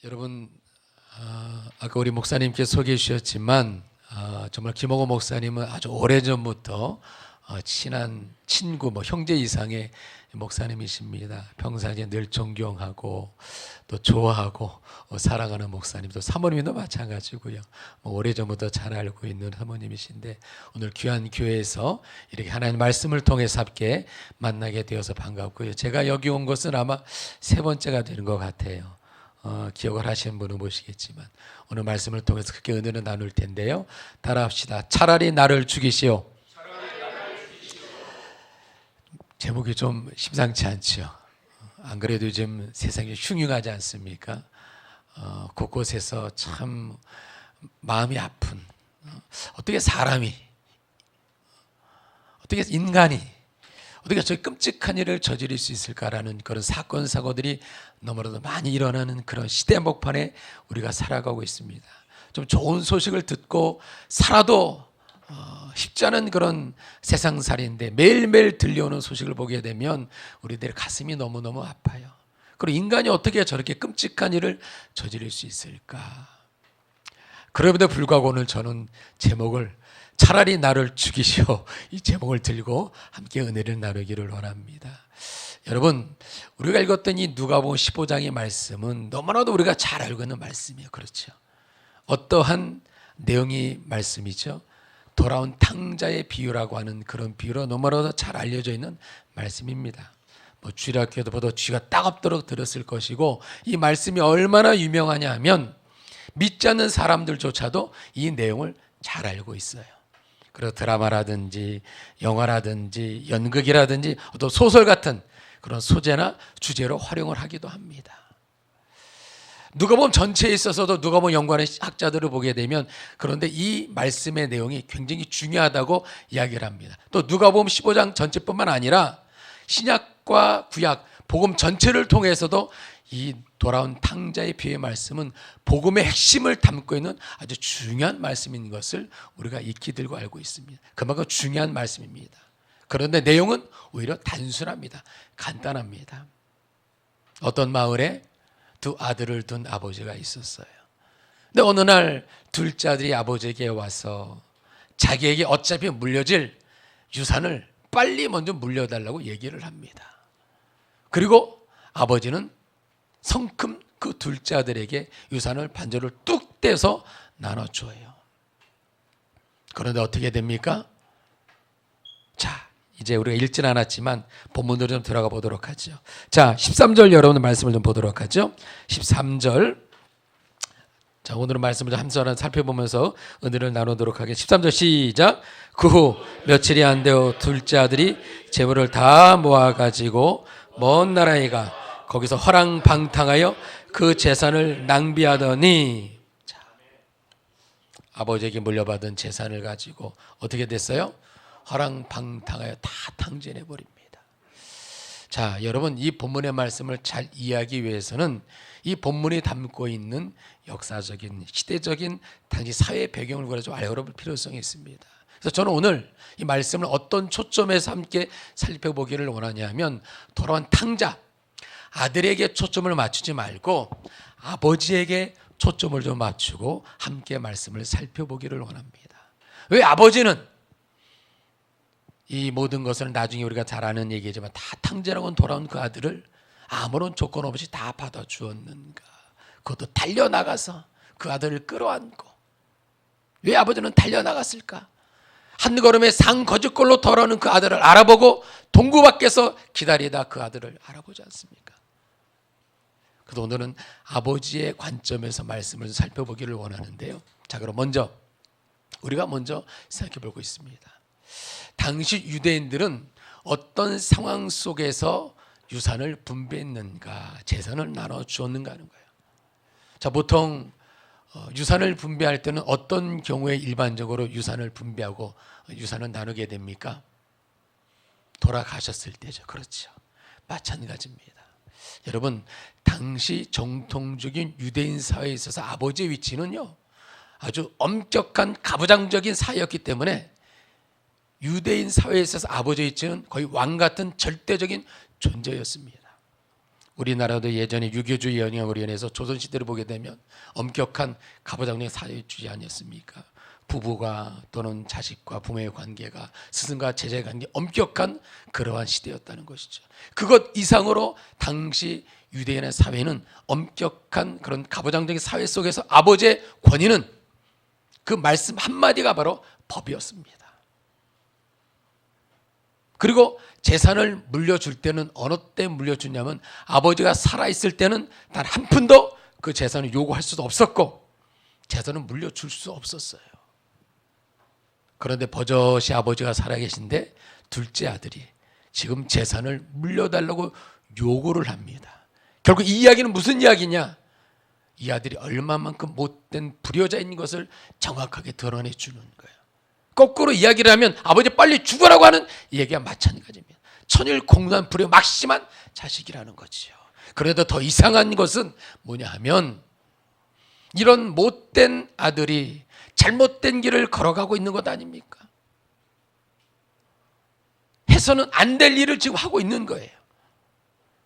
여러분, 아까 우리 목사님께 소개해 주셨지만 정말 김홍호 목사님은 아주 오래전부터 친한 친구, 형제 이상의 목사님이십니다. 평상시에 늘 존경하고 또 좋아하고 사랑하는 목사님, 또 사모님도 마찬가지고요. 오래전부터 잘 알고 있는 사모님이신데 오늘 귀한 교회에서 이렇게 하나님 말씀을 통해서 함께 만나게 되어서 반갑고요. 제가 여기 온 것은 아마 세 번째가 되는 것 같아요. 기억을 하시는 분은 보시겠지만 오늘 말씀을 통해서 크게 은혜를 나눌 텐데요. 따라합시다. 차라리 나를 죽이시오. 제목이 좀 심상치 않죠. 안 그래도 요즘 세상이 흉흉하지 않습니까? 곳곳에서 참 마음이 아픈, 어떻게 사람이, 어떻게 인간이 어떻게 저 끔찍한 일을 저지를 수 있을까라는 그런 사건 사고들이 너무나도 많이 일어나는 그런 시대 목판에 우리가 살아가고 있습니다. 좀 좋은 소식을 듣고 살아도 쉽지 않은 그런 세상살이인데 매일매일 들려오는 소식을 보게 되면 우리들의 가슴이 너무너무 아파요. 그리고 인간이 어떻게 저렇게 끔찍한 일을 저지를 수 있을까? 그럼에도 불구하고 오늘 저는 제목을 차라리 나를 죽이시오, 이 제목을 들고 함께 은혜를 나누기를 원합니다. 여러분, 우리가 읽었던 이 누가복음 15장의 말씀은 너무나도 우리가 잘 알고 있는 말씀이에요. 그렇죠? 어떠한 내용이 말씀이죠? 돌아온 탕자의 비유라고 하는 그런 비유로 너무나도 잘 알려져 있는 말씀입니다. 주일학교에도 보다 쥐가 따갑도록 들었을 것이고, 이 말씀이 얼마나 유명하냐 하면 믿지 않는 사람들조차도 이 내용을 잘 알고 있어요. 그리고 드라마라든지 영화라든지 연극이라든지 또 소설 같은 그런 소재나 주제로 활용을 하기도 합니다. 누가복음 전체에 있어서도 누가복음 연구하는 학자들을 보게 되면 그런데 이 말씀의 내용이 굉장히 중요하다고 이야기를 합니다. 또 누가복음 15장 전체뿐만 아니라 신약과 구약 복음 전체를 통해서도 이 돌아온 탕자의 비유의 말씀은 복음의 핵심을 담고 있는 아주 중요한 말씀인 것을 우리가 익히 들고 알고 있습니다. 그만큼 중요한 말씀입니다. 그런데 내용은 오히려 단순합니다. 간단합니다. 어떤 마을에 두 아들을 둔 아버지가 있었어요. 근데 어느 날 둘째 아들이 아버지에게 와서 자기에게 어차피 물려질 유산을 빨리 먼저 물려달라고 얘기를 합니다. 그리고 아버지는 성큼 그 둘째 아들에게 유산을 반절을 뚝 떼서 나눠줘요. 그런데 어떻게 됩니까? 자, 이제 우리가 읽진 않았지만 본문으로 좀 들어가 보도록 하죠. 자, 13절 여러분의 말씀을 좀 보도록 하죠. 13절. 자, 오늘은 말씀을 한 소절 살펴보면서 은혜를 나누도록 하겠습니다. 13절 시작. 그 후 며칠이 안 되어 둘째 아들이 재물을 다 모아가지고 먼 나라에 가 거기서 허랑방탕하여 그 재산을 낭비하더니, 자, 아버지에게 물려받은 재산을 가지고 어떻게 됐어요? 허랑방탕하여 다 탕진해버립니다. 자, 여러분, 이 본문의 말씀을 잘 이해하기 위해서는 이 본문이 담고 있는 역사적인 시대적인 당시 사회 배경을 우리가 좀 알아볼 필요성이 있습니다. 그래서 저는 오늘 이 말씀을 어떤 초점에서 함께 살펴보기를 원하냐면 돌아온 탕자 아들에게 초점을 맞추지 말고 아버지에게 초점을 좀 맞추고 함께 말씀을 살펴보기를 원합니다. 왜 아버지는 이 모든 것을 나중에 우리가 잘 아는 얘기지만 다 탕자라고 돌아온 그 아들을 아무런 조건 없이 다 받아주었는가? 그것도 달려나가서 그 아들을 끌어안고. 왜 아버지는 달려나갔을까? 한 걸음에 상 거짓골로 돌아오는 그 아들을 알아보고 동구 밖에서 기다리다 그 아들을 알아보지 않습니까? 그래서 오늘은 아버지의 관점에서 말씀을 살펴보기를 원하는데요. 자, 그럼 우리가 먼저 생각해 보고 있습니다. 당시 유대인들은 어떤 상황 속에서 유산을 분배했는가, 재산을 나눠주었는가 하는 거예요. 자, 보통 유산을 분배할 때는 어떤 경우에 일반적으로 유산을 분배하고 유산을 나누게 됩니까? 돌아가셨을 때죠. 그렇죠. 마찬가지입니다. 여러분, 당시 정통적인 유대인 사회에 있어서 아버지의 위치는요, 아주 엄격한 가부장적인 사회였기 때문에 유대인 사회에 있어서 아버지의 위치는 거의 왕 같은 절대적인 존재였습니다. 우리나라도 예전에 유교주의 영향으로 인해서 조선시대를 보게 되면 엄격한 가부장적인 사회주의 아니었습니까? 부부가 또는 자식과 부모의 관계가, 스승과 제자의 관계, 엄격한 그러한 시대였다는 것이죠. 그것 이상으로 당시 유대인의 사회는 엄격한 그런 가부장적인 사회 속에서 아버지의 권위는, 그 말씀 한마디가 바로 법이었습니다. 그리고 재산을 물려줄 때는 어느 때 물려주냐면, 아버지가 살아있을 때는 단 한 푼도 그 재산을 요구할 수도 없었고 재산을 물려줄 수 없었어요. 그런데 버젓이 아버지가 살아계신데 둘째 아들이 지금 재산을 물려달라고 요구를 합니다. 결국 이 이야기는 무슨 이야기냐? 이 아들이 얼마만큼 못된 불효자인 것을 정확하게 드러내 주는 거예요. 거꾸로 이야기를 하면 아버지 빨리 죽으라고 하는 얘기와 마찬가지입니다. 천일공노한 불효 막심한 자식이라는 거지요. 그래도 더 이상한 것은 뭐냐 하면, 이런 못된 아들이 잘못된 길을 걸어가고 있는 것 아닙니까? 해서는 안 될 일을 지금 하고 있는 거예요.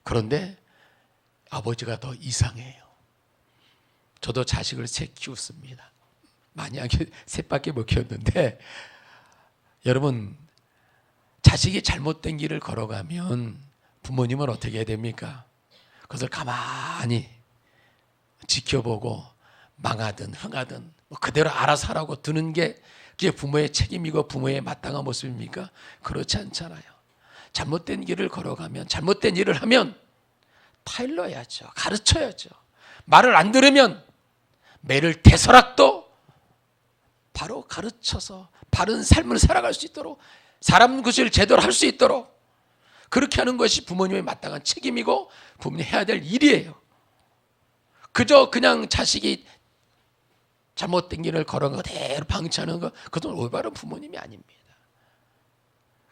그런데 아버지가 더 이상해요. 저도 자식을 셋 키웠습니다. 만약에 셋밖에 못 키웠는데, 여러분, 자식이 잘못된 길을 걸어가면 부모님은 어떻게 해야 됩니까? 그것을 가만히 지켜보고 망하든 흥하든 그대로 알아서 하라고 두는 게 그게 부모의 책임이고 부모의 마땅한 모습입니까? 그렇지 않잖아요. 잘못된 길을 걸어가면, 잘못된 일을 하면 타일러야죠. 가르쳐야죠. 말을 안 들으면 매를 대서락도 바로 가르쳐서 바른 삶을 살아갈 수 있도록, 사람 구실을 제대로 할 수 있도록 그렇게 하는 것이 부모님의 마땅한 책임이고 부모님이 해야 될 일이에요. 그저 그냥 자식이 잘못된 길을 걸어가 그대로 방치하는 것, 그것은 올바른 부모님이 아닙니다.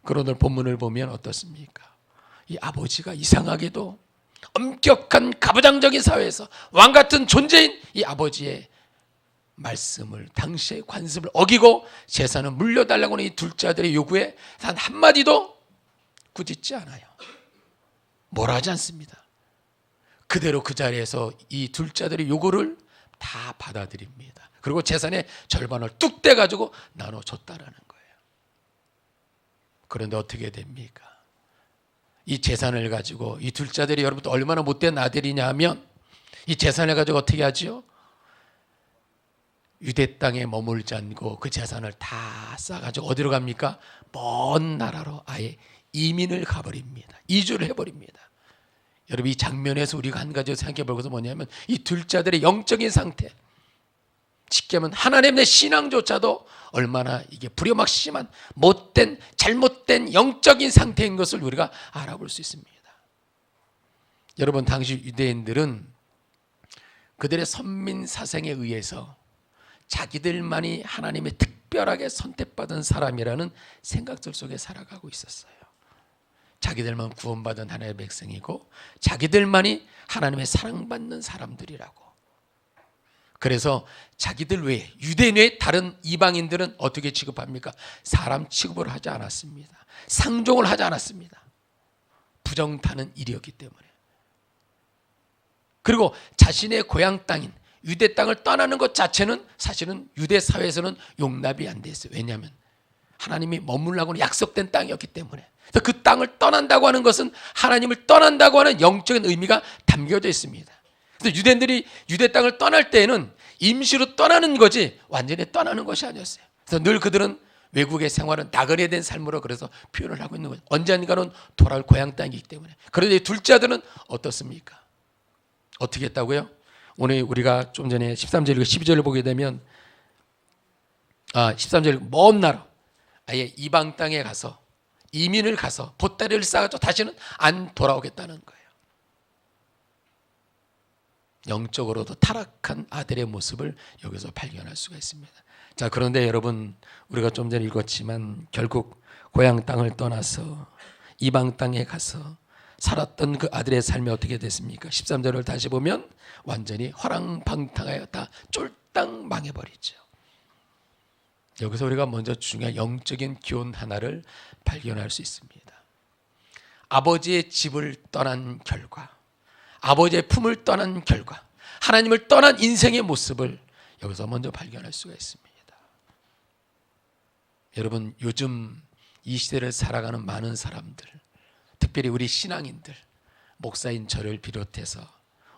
그런 오늘 본문을 보면 어떻습니까? 이 아버지가 이상하게도 엄격한 가부장적인 사회에서 왕 같은 존재인 이 아버지의 말씀을, 당시의 관습을 어기고 재산을 물려달라고 하는 이 둘째 아들의 요구에 단 한마디도 꾸짖지 않아요. 뭐라 하지 않습니다. 그대로 그 자리에서 이 둘째 아들의 요구를 다 받아들입니다. 그리고 재산의 절반을 뚝 떼가지고 나눠줬다라는 거예요. 그런데 어떻게 됩니까? 이 재산을 가지고 이 둘째 아들이 여러분도 얼마나 못된 아들이냐 하면, 이 재산을 가지고 어떻게 하지요? 유대 땅에 머물지 않고 그 재산을 다 싸가지고 어디로 갑니까? 먼 나라로 아예 이민을 가버립니다. 이주를 해버립니다. 여러분, 이 장면에서 우리가 한 가지 생각해 볼 것은 뭐냐면, 이 둘째 아들의 영적인 상태, 쉽게 하면 하나님의 신앙조차도 얼마나 이게 불효막심한 못된 잘못된 영적인 상태인 것을 우리가 알아볼 수 있습니다. 여러분, 당시 유대인들은 그들의 선민 사상에 의해서 자기들만이 하나님의 특별하게 선택받은 사람이라는 생각들 속에 살아가고 있었어요. 자기들만 구원받은 하나님의 백성이고 자기들만이 하나님의 사랑받는 사람들이라고. 그래서 자기들 외에, 유대인 외에 다른 이방인들은 어떻게 취급합니까? 사람 취급을 하지 않았습니다. 상종을 하지 않았습니다. 부정타는 일이었기 때문에. 그리고 자신의 고향 땅인 유대 땅을 떠나는 것 자체는 사실은 유대 사회에서는 용납이 안 됐어요. 왜냐하면 하나님이 머물라고 약속된 땅이었기 때문에. 그래서 그 땅을 떠난다고 하는 것은 하나님을 떠난다고 하는 영적인 의미가 담겨져 있습니다. 그래서 유대인들이 유대 땅을 떠날 때에는 임시로 떠나는 거지 완전히 떠나는 것이 아니었어요. 그래서 늘 그들은 외국의 생활은 나그네 된 삶으로 그래서 표현을 하고 있는 거예요. 언젠가는 돌아올 고향 땅이기 때문에. 그런데 둘째 아들은 어떻습니까? 어떻게 했다고요? 오늘 우리가 좀 전에 13절과 12절을 보게 되면 13절 먼 나라 아예 이방 땅에 가서 이민을 가서 보따리를 싸가지고 다시는 안 돌아오겠다는 거예요. 영적으로도 타락한 아들의 모습을 여기서 발견할 수가 있습니다. 자, 그런데 여러분, 우리가 좀 전에 읽었지만 결국 고향 땅을 떠나서 이방 땅에 가서 살았던 그 아들의 삶이 어떻게 됐습니까? 13절을 다시 보면 완전히 화랑방탕하여 다 쫄딱 망해버리죠. 여기서 우리가 먼저 중요한 영적인 교훈 하나를 발견할 수 있습니다. 아버지의 집을 떠난 결과, 아버지의 품을 떠난 결과, 하나님을 떠난 인생의 모습을 여기서 먼저 발견할 수가 있습니다. 여러분, 요즘 이 시대를 살아가는 많은 사람들, 특별히 우리 신앙인들, 목사인 저를 비롯해서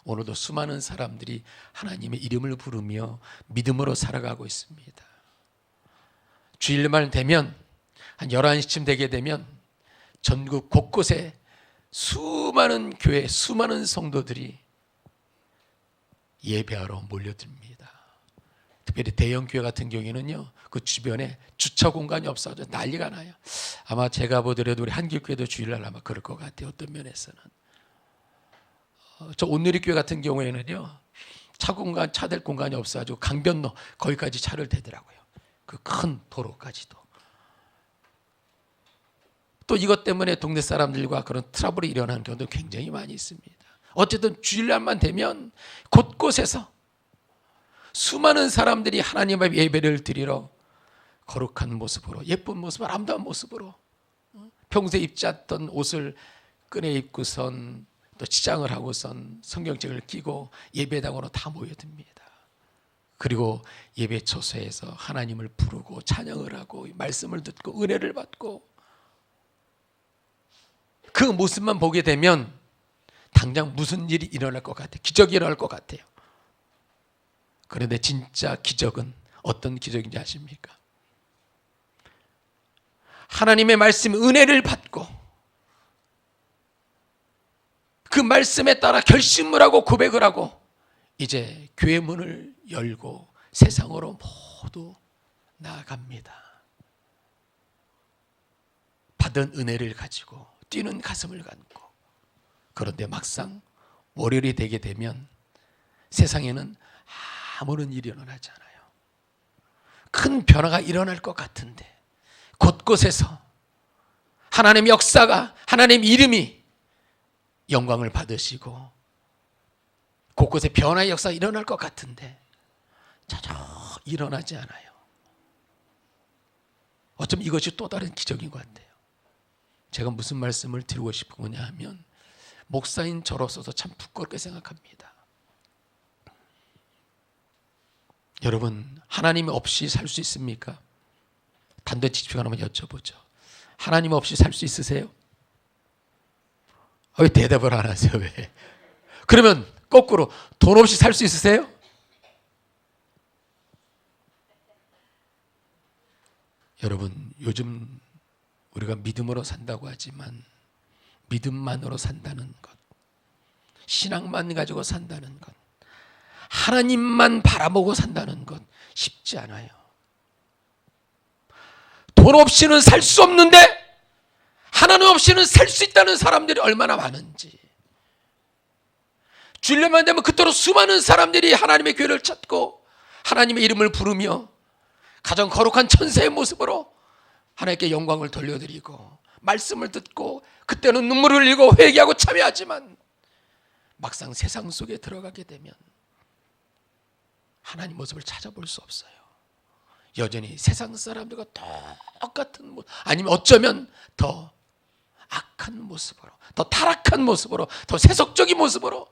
오늘도 수많은 사람들이 하나님의 이름을 부르며 믿음으로 살아가고 있습니다. 주일만 되면 한 11시쯤 되게 되면 전국 곳곳에 수많은 교회, 수많은 성도들이 예배하러 몰려듭니다. 특별히 대형 교회 같은 경우에는요, 그 주변에 주차 공간이 없어서 난리가 나요. 아마 제가 보더라도 우리 한길교회도 주일날 아마 그럴 것 같아요. 어떤 면에서는. 저 온누리교회 같은 경우에는요, 차 댈 공간이 없어가지고 강변로 거기까지 차를 대더라고요. 그 큰 도로까지도. 또 이것 때문에 동네 사람들과 그런 트러블이 일어나는 경우도 굉장히 많이 있습니다. 어쨌든 주일날만 되면 곳곳에서 수많은 사람들이 하나님 앞에 예배를 드리러 거룩한 모습으로, 예쁜 모습으로, 아름다운 모습으로 평소에 입지 않던 옷을 꺼내 입고선 또 치장을 하고선 성경책을 끼고 예배당으로 다 모여듭니다. 그리고 예배 처소에서 하나님을 부르고 찬양을 하고 말씀을 듣고 은혜를 받고, 그 모습만 보게 되면 당장 무슨 일이 일어날 것 같아요. 기적이 일어날 것 같아요. 그런데 진짜 기적은 어떤 기적인지 아십니까? 하나님의 말씀 은혜를 받고 그 말씀에 따라 결심을 하고 고백을 하고 이제 교회 문을 열고 세상으로 모두 나아갑니다. 받은 은혜를 가지고 뛰는 가슴을 갖고. 그런데 막상 월요일이 되게 되면 세상에는 아무런 일이 일어나지 않아요. 큰 변화가 일어날 것 같은데 곳곳에서 하나님의 역사가, 하나님의 이름이 영광을 받으시고 곳곳에 변화의 역사가 일어날 것 같은데 전혀 일어나지 않아요. 어쩌면 이것이 또 다른 기적인 것 같아요. 제가 무슨 말씀을 드리고 싶은 거냐 하면, 목사인 저로서도 참 부끄럽게 생각합니다. 여러분, 하나님 없이 살 수 있습니까? 단도직입 하나만 여쭤보죠. 하나님 없이 살 수 있으세요? 왜 대답을 안 하세요? 왜? 그러면 거꾸로 돈 없이 살 수 있으세요? 여러분, 요즘 우리가 믿음으로 산다고 하지만 믿음만으로 산다는 것, 신앙만 가지고 산다는 것, 하나님만 바라보고 산다는 것 쉽지 않아요. 돈 없이는 살 수 없는데 하나님 없이는 살 수 있다는 사람들이 얼마나 많은지. 주일만 되면 그토록 수많은 사람들이 하나님의 교회를 찾고 하나님의 이름을 부르며 가장 거룩한 천사의 모습으로 하나님께 영광을 돌려드리고 말씀을 듣고 그때는 눈물을 흘리고 회개하고 참여하지만 막상 세상 속에 들어가게 되면 하나님 모습을 찾아볼 수 없어요. 여전히 세상 사람들과 똑같은 모습, 아니면 어쩌면 더 악한 모습으로, 더 타락한 모습으로, 더 세속적인 모습으로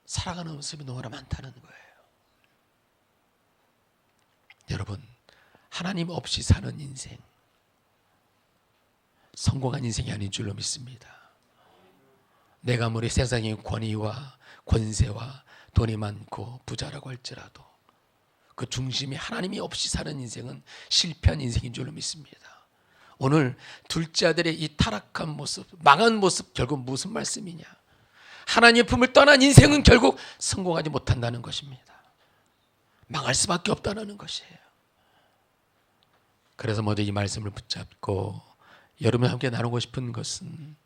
살아가는 모습이 너무나 많다는 거예요. 여러분, 하나님 없이 사는 인생, 성공한 인생이 아닌 줄로 믿습니다. 내가 아무리 세상의 권위와 권세와 돈이 많고 부자라고 할지라도 그 중심이 하나님이 없이 사는 인생은 실패한 인생인 줄로 믿습니다. 오늘 둘째 아들의 이 타락한 모습, 망한 모습, 결국 무슨 말씀이냐? 하나님의 품을 떠난 인생은 결국 성공하지 못한다는 것입니다. 망할 수밖에 없다는 것이에요. 그래서 먼저 이 말씀을 붙잡고 여러분과 함께 나누고 싶은 것은,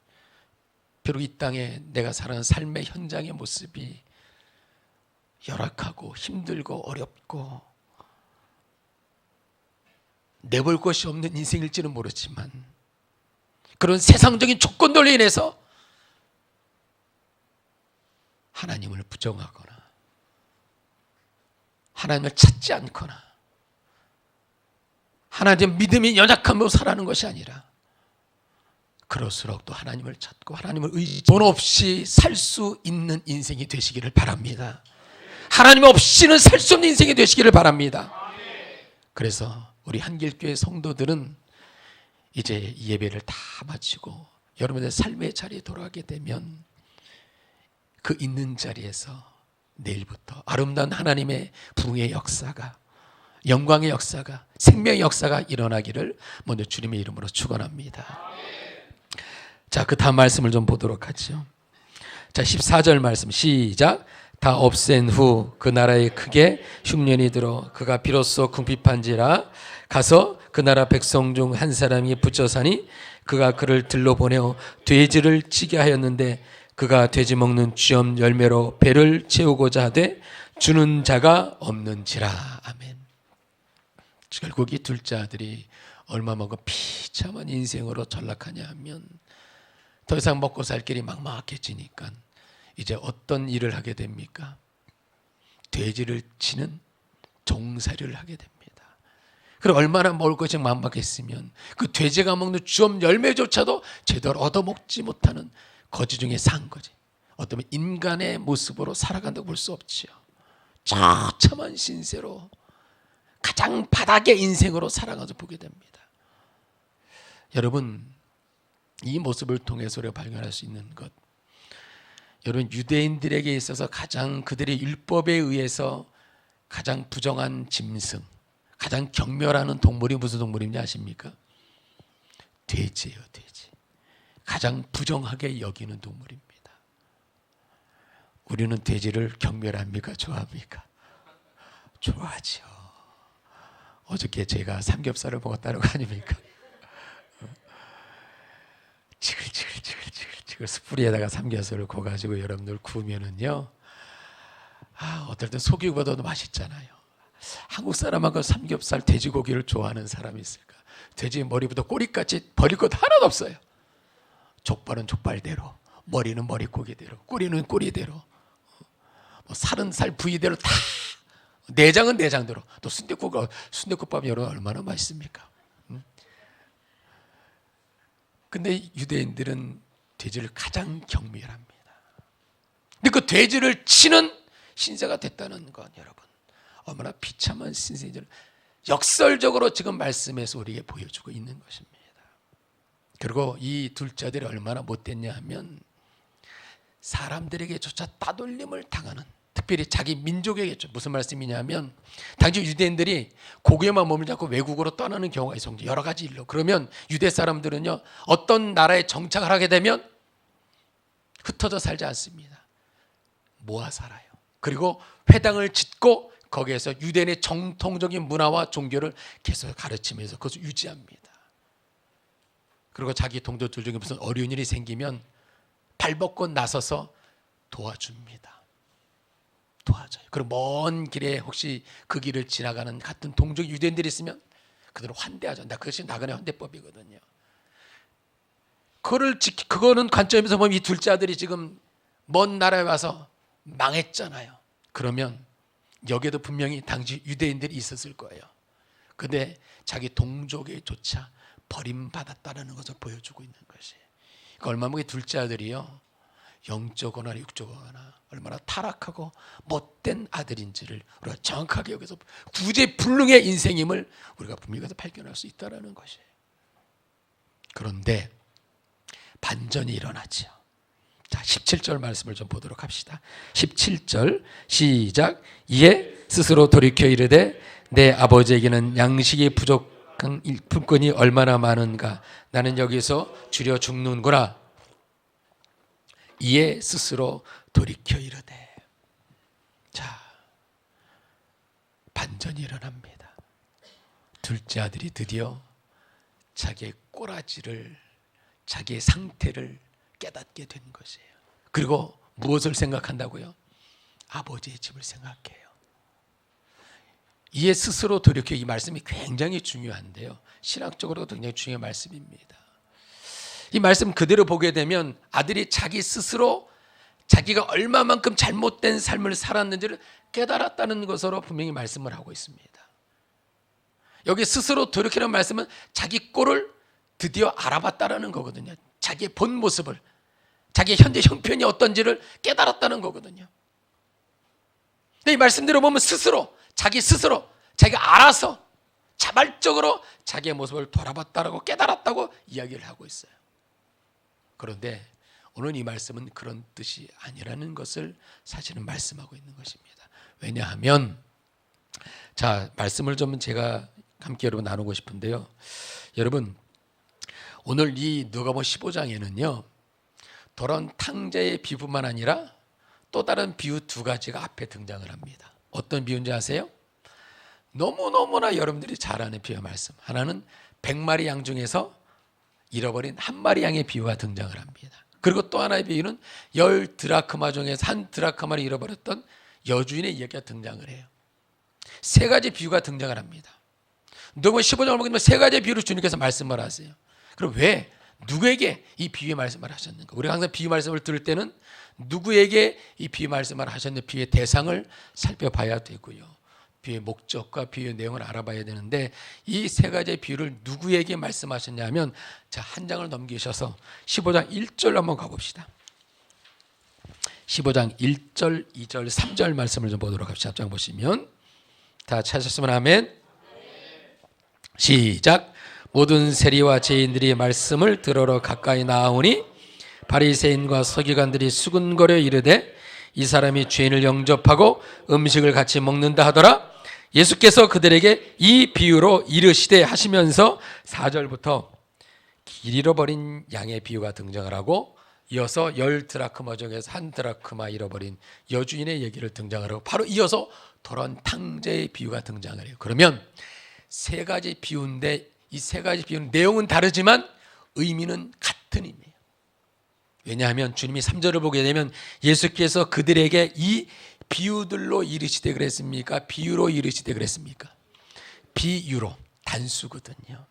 비록 이 땅에 내가 살아가는 삶의 현장의 모습이 열악하고 힘들고 어렵고 내볼 것이 없는 인생일지는 모르지만, 그런 세상적인 조건들로 인해서 하나님을 부정하거나 하나님을 찾지 않거나 하나님의 믿음이 연약함으로 살아가는 것이 아니라 그럴수록 또 하나님을 찾고 하나님을 돈 없이 살 수 있는 인생이 되시기를 바랍니다. 하나님 없이는 살 수 없는 인생이 되시기를 바랍니다. 그래서 우리 한길교회 성도들은 이제 예배를 다 마치고 여러분의 삶의 자리에 돌아가게 되면 그 있는 자리에서 내일부터 아름다운 하나님의 부흥의 역사가, 영광의 역사가, 생명의 역사가 일어나기를 먼저 주님의 이름으로 축원합니다. 자, 그 다음 말씀을 좀 보도록 하죠. 자, 14절 말씀 시작. 다 없앤 후 그 나라에 크게 흉년이 들어 그가 비로소 궁핍한지라 가서 그 나라 백성 중 한 사람이 붙여 사니 그가 그를 들러 보내어 돼지를 치게 하였는데 그가 돼지 먹는 쥐엄 열매로 배를 채우고자 하되 주는 자가 없는지라. 아멘. 결국 이 둘째 아들이 얼마만큼 비참한 인생으로 전락하냐 하면 더 이상 먹고 살 길이 막막해지니까 이제 어떤 일을 하게 됩니까? 돼지를 치는 종살이를 하게 됩니다. 그리고 얼마나 먹을 것이 막막했으면 그 돼지가 먹는 쥐엄 열매조차도 제대로 얻어먹지 못하는 거지 중에 산 거지. 어쩌면 인간의 모습으로 살아간다고 볼 수 없지요. 처참한 신세로 가장 바닥의 인생으로 살아가서 보게 됩니다. 여러분, 이 모습을 통해서 우리가 발견할 수 있는 것, 여러분, 유대인들에게 있어서 가장 그들의 율법에 의해서 가장 부정한 짐승, 가장 경멸하는 동물이 무슨 동물인지 아십니까? 돼지예요, 돼지. 가장 부정하게 여기는 동물입니다. 우리는 돼지를 경멸합니까? 좋아합니까? 좋아하죠. 어저께 제가 삼겹살을 먹었다는 거 아닙니까? 지글지글 숯불에다가 삼겹살을 구워가지고 여러분들 구우면은요, 어떨 땐 소고기보다도 맛있잖아요. 한국 사람하고 삼겹살, 돼지고기를 좋아하는 사람이 있을까? 돼지 머리부터 꼬리까지 버릴 것 하나도 없어요. 족발은 족발대로, 머리는 머리고기대로, 꼬리는 꼬리대로, 살은 살 부위대로 다, 내장은 내장대로. 또 순댓국밥이 여러분 얼마나 맛있습니까? 근데 유대인들은 돼지를 가장 경멸합니다. 근데 그 돼지를 치는 신세가 됐다는 건 여러분 얼마나 비참한 신세인지를 역설적으로 지금 말씀에서 우리에게 보여주고 있는 것입니다. 그리고 이 둘째 아들이 얼마나 못됐냐 하면 사람들에게조차 따돌림을 당하는, 특별히 자기 민족에게죠. 무슨 말씀이냐면 당시 유대인들이 고국에만 머물지 않고 외국으로 떠나는 경우가 있었는데 여러 가지 일로. 그러면 유대 사람들은요, 어떤 나라에 정착을 하게 되면 흩어져 살지 않습니다. 모아 살아요. 그리고 회당을 짓고 거기에서 유대인의 정통적인 문화와 종교를 계속 가르치면서 그것을 유지합니다. 그리고 자기 동족들 중에 무슨 어려운 일이 생기면 발벗고 나서서 도와줍니다. 도와줘요. 그리고 먼 길에 혹시 그 길을 지나가는 같은 동족 유대인들이 있으면 그들을 환대하죠. 그것이 나그네 환대법이거든요. 그거는 관점에서 보면 이 둘째 아들이 지금 먼 나라에 와서 망했잖아요. 그러면 여기에도 분명히 당시 유대인들이 있었을 거예요. 근데 자기 동족에조차 버림받았다는 것을 보여주고 있는 것이. 얼마나 둘째 아들이요, 영적으로나 육적으로나 얼마나 타락하고 못된 아들인지를 우리가 정확하게 여기서 구제불능의 인생임을 우리가 분명히 발견할 수 있다는 것이에요. 그런데 반전이 일어나죠. 자, 17절 말씀을 좀 보도록 합시다. 17절 시작. 이에 스스로 돌이켜 이르되 내 아버지에게는 양식이 부족한 품꾼이 얼마나 많은가. 나는 여기서 줄여 죽는구나. 이에 스스로 돌이켜 이르되. 자, 반전이 일어납니다. 둘째 아들이 드디어 자기의 꼬라지를, 자기의 상태를 깨닫게 된 것이에요. 그리고 무엇을 생각한다고요? 아버지의 집을 생각해요. 이에 스스로 돌이켜, 이 말씀이 굉장히 중요한데요, 신학적으로도 굉장히 중요한 말씀입니다. 이 말씀 그대로 보게 되면 아들이 자기 스스로 자기가 얼마만큼 잘못된 삶을 살았는지를 깨달았다는 것으로 분명히 말씀을 하고 있습니다. 여기 스스로 돌이키는 말씀은 자기 꼴을 드디어 알아봤다라는 거거든요. 자기의 본 모습을, 자기의 현재 형편이 어떤지를 깨달았다는 거거든요. 근데 이 말씀대로 보면 자기 스스로 자기가 알아서 자발적으로 자기의 모습을 돌아봤다라고 깨달았다고 이야기를 하고 있어요. 그런데 오늘 이 말씀은 그런 뜻이 아니라는 것을 사실은 말씀하고 있는 것입니다. 왜냐하면 말씀을 좀 제가 함께 여러분 나누고 싶은데요. 여러분, 오늘 이 누가복음 15장에는요. 도런 탕자의 비유뿐만 아니라 또 다른 비유 두 가지가 앞에 등장을 합니다. 어떤 비유인지 아세요? 너무너무나 여러분들이 잘 아는 비유 말씀. 하나는 100마리 양 중에서 잃어버린 한 마리 양의 비유가 등장을 합니다. 그리고 또 하나의 비유는 10 드라크마 중에서 한 드라크마를 잃어버렸던 여주인의 이야기가 등장을 해요. 세 가지 비유가 등장을 합니다. 누가복음 15장을 보게 되면 세 가지의 비유를 주님께서 말씀을 하세요. 그럼 왜 누구에게 이 비유의 말씀을 하셨는가? 우리가 항상 비유 말씀을 들을 때는 누구에게 이 비유 말씀을 하셨는지 비유의 대상을 살펴봐야 되고요. 비유의 목적과 비유의 내용을 알아봐야 되는데 이 세 가지의 비유를 누구에게 말씀하셨냐면 한 장을 넘기셔서 15장 1절 한번 가봅시다. 15장 1절, 2절, 3절 말씀을 좀 보도록 합시다. 앞장 보시면 다 찾으셨으면 아멘. 시작. 모든 세리와 죄인들이 말씀을 들으러 가까이 나아오니 바리새인과 서기관들이 수군거려 이르되 이 사람이 죄인을 영접하고 음식을 같이 먹는다 하더라. 예수께서 그들에게 이 비유로 이르시되 하시면서 4절부터 길 잃어버린 양의 비유가 등장을 하고 이어서 10 드라크마 중에서 한 드라크마 잃어버린 여주인의 얘기를 등장을 하고 바로 이어서 도런 탕자의 비유가 등장을 해요. 그러면 세 가지 비유인데 이 세 가지 비유는 내용은 다르지만 의미는 같은 의미예요. 왜냐하면 주님이 3절을 보게 되면 예수께서 그들에게 이 비유들로 이르시되 그랬습니까? 비유로 이르시되 그랬습니까? 비유로, 단수거든요.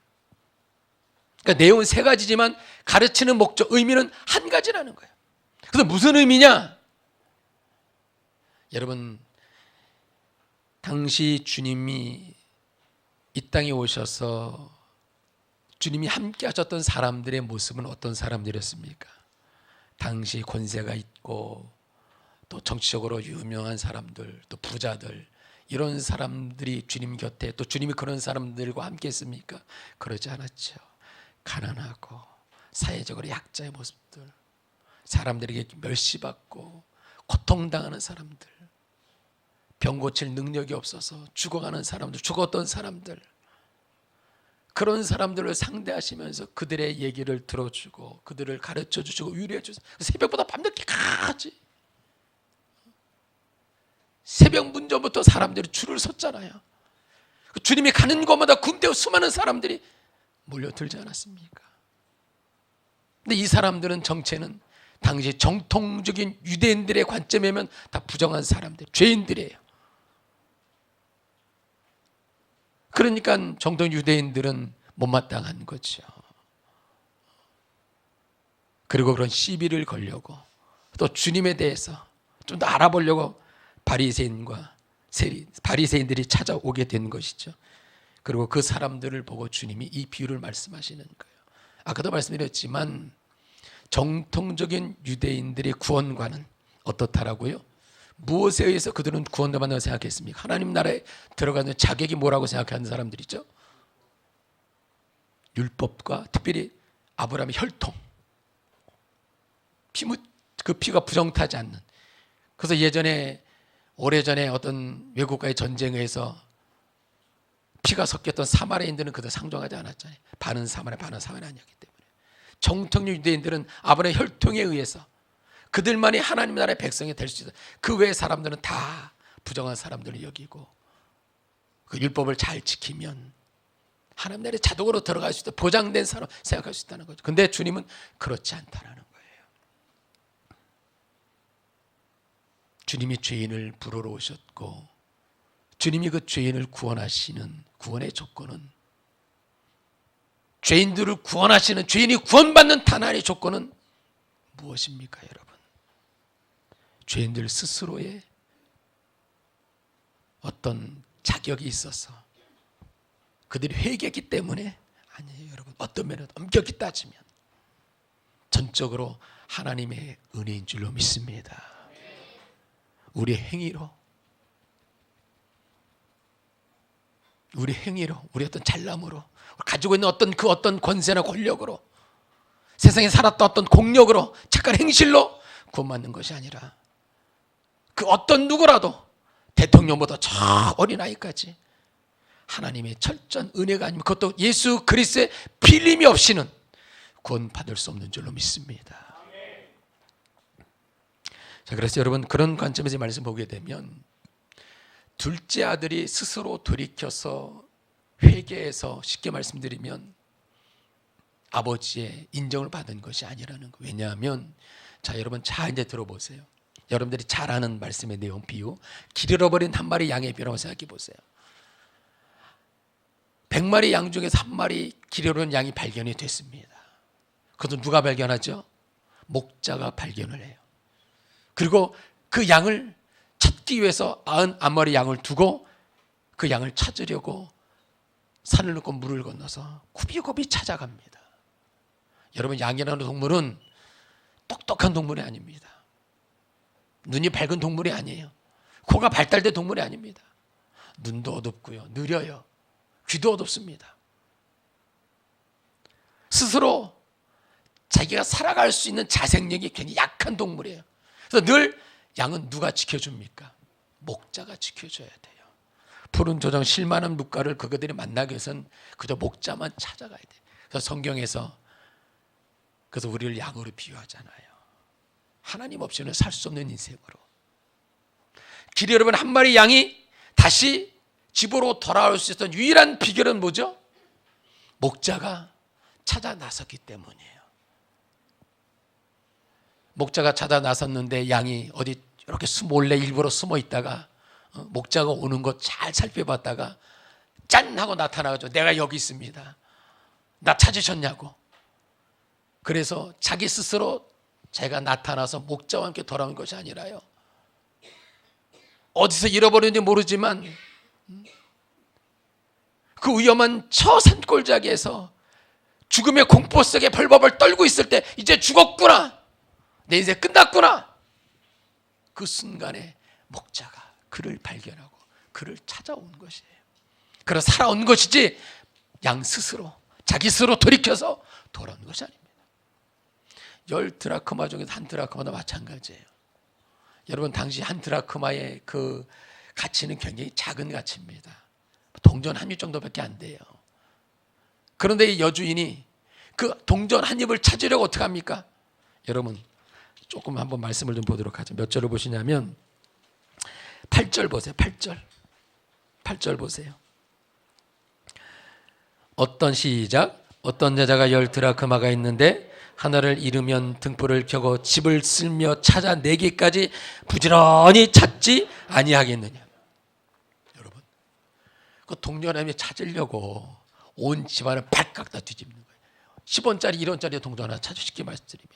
그러니까 내용은 세 가지지만 가르치는 목적, 의미는 한 가지라는 거예요. 그래서 무슨 의미냐? 여러분, 당시 주님이 이 땅에 오셔서 주님이 함께 하셨던 사람들의 모습은 어떤 사람들이었습니까? 당시 권세가 있고 또 정치적으로 유명한 사람들, 또 부자들, 이런 사람들이 주님 곁에 또 주님이 그런 사람들과 함께 했습니까? 그러지 않았죠. 가난하고 사회적으로 약자의 모습들, 사람들에게 멸시받고 고통당하는 사람들, 병 고칠 능력이 없어서 죽어가는 사람들, 죽었던 사람들, 그런 사람들을 상대하시면서 그들의 얘기를 들어주고 그들을 가르쳐 주시고 위로해 주세요. 새벽보다 밤늦게까지 새벽 문전부터 사람들이 줄을 섰잖아요. 주님이 가는 곳마다 군대와 수많은 사람들이 몰려들지 않았습니까? 근데 이 사람들은 정체는 당시 정통적인 유대인들의 관점이면 다 부정한 사람들, 죄인들이에요. 그러니까 정통 유대인들은 못마땅한 거죠. 그리고 그런 시비를 걸려고 또 주님에 대해서 좀 더 알아보려고 바리새인들이 찾아오게 된 것이죠. 그리고 그 사람들을 보고 주님이 이 비유를 말씀하시는 거예요. 아까도 말씀드렸지만 정통적인 유대인들의 구원과는 어떻다라고요? 무엇에 의해서 그들은 구원을 받는다고 생각했습니까? 하나님 나라에 들어가는 자격이 뭐라고 생각하는 사람들이죠? 율법과 특별히 아브라함의 혈통, 그 피가 부정타지 않는. 그래서 오래전에 어떤 외국과의 전쟁에서 피가 섞였던 사마리아인들은 그들 상종하지 않았잖아요. 반은 사마리아, 반은 사마리아 아니었기 때문에. 정통 유대인들은 아브라함의 혈통에 의해서 그들만이 하나님 나라의 백성이 될 수 있어요. 그 외의 사람들은 다 부정한 사람들을 여기고 그 율법을 잘 지키면 하나님 나라에 자동으로 들어갈 수 있다, 보장된 사람 생각할 수 있다는 거죠. 근데 주님은 그렇지 않다는 거예요. 주님이 죄인을 부르러 오셨고 주님이 그 죄인을 구원하시는 구원의 조건은, 죄인들을 구원하시는, 죄인이 구원받는 단 하나의 조건은 무엇입니까, 여러분? 죄인들 스스로의 어떤 자격이 있어서 그들이 회개했기 때문에 아니에요, 여러분. 어떤 면은 엄격히 따지면 전적으로 하나님의 은혜인 줄로 믿습니다. 우리의 행위로, 우리 어떤 잘남으로, 가지고 있는 어떤 권세나 권력으로, 세상에 살았던 어떤 공력으로, 착한 행실로 구원받는 것이 아니라 그 어떤 누구라도, 대통령보다 저 어린아이까지 하나님의 철저한 은혜가 아니면, 그것도 예수 그리스도의 빌림이 없이는 구원받을 수 없는 줄로 믿습니다. 자, 그래서 여러분, 그런 관점에서 이 말씀 보게 되면 둘째 아들이 스스로 돌이켜서 회개해서, 쉽게 말씀드리면 아버지의 인정을 받은 것이 아니라는 거. 왜냐하면, 자, 여러분 잘 이제 들어보세요. 여러분들이 잘 아는 말씀의 내용, 비유, 길 잃어버린 한 마리 양의 비유라고 생각해 보세요. 100마리 양 중에서 한 마리 길 잃어버린 양이 발견이 됐습니다. 그것도 누가 발견하죠? 목자가 발견을 해요. 그리고 그 양을 찾기 위해서 99마리 양을 두고 그 양을 찾으려고 산을 넘고 물을 건너서 굽이굽이 찾아갑니다. 여러분, 양이라는 동물은 똑똑한 동물이 아닙니다. 눈이 밝은 동물이 아니에요. 코가 발달된 동물이 아닙니다. 눈도 어둡고요, 느려요. 귀도 어둡습니다. 스스로 자기가 살아갈 수 있는 자생력이 굉장히 약한 동물이에요. 그래서 늘 양은 누가 지켜줍니까? 목자가 지켜줘야 돼요. 푸른 조정 실만한 묵가를 그들이 만나기 위해서는 그저 목자만 찾아가야 돼요. 그래서 성경에서 그래서 우리를 양으로 비유하잖아요. 하나님 없이는 살 수 없는 인생으로. 길이 여러분, 한 마리 양이 다시 집으로 돌아올 수 있었던 유일한 비결은 뭐죠? 목자가 찾아 나섰기 때문이에요. 목자가 찾아 나섰는데 양이 어디 이렇게 몰래 일부러 숨어 있다가 목자가 오는 것 잘 살펴봤다가 짠 하고 나타나가지고, 내가 여기 있습니다, 나 찾으셨냐고. 그래서 자기 스스로 자기가 나타나서 목자와 함께 돌아온 것이 아니라요, 어디서 잃어버렸는지 모르지만 그 위험한 저 산골짜기에서 죽음의 공포 속에 벌벌벌 떨고 있을 때, 이제 죽었구나, 내 인생 끝났구나, 그 순간에 목자가 그를 발견하고 그를 찾아온 것이에요. 그래서 살아온 것이지 양 스스로, 자기 스스로 돌이켜서 돌아온 것이 아닙니다. 10드라크마 중에서 한 드라크마도 마찬가지예요. 여러분, 당시 한 드라크마의 그 가치는 굉장히 작은 가치입니다. 동전 한 입 정도밖에 안 돼요. 그런데 이 여주인이 그 동전 한 입을 찾으려고 어떻게 합니까? 여러분, 조금 한번 말씀을 좀 보도록 하죠. 몇 절을 보시냐면 8절 보세요. 8절 보세요. 어떤 여자가 10드라크마가 있는데 하나를 잃으면 등불을 켜고 집을 쓸며 찾아내기까지 부지런히 찾지 아니하겠느냐. 여러분, 그 동전함이 찾으려고 온 집안을 발칵 다 뒤집는 거예요. 10원짜리 1원짜리 동전 하나 찾으, 쉽게 말씀드리면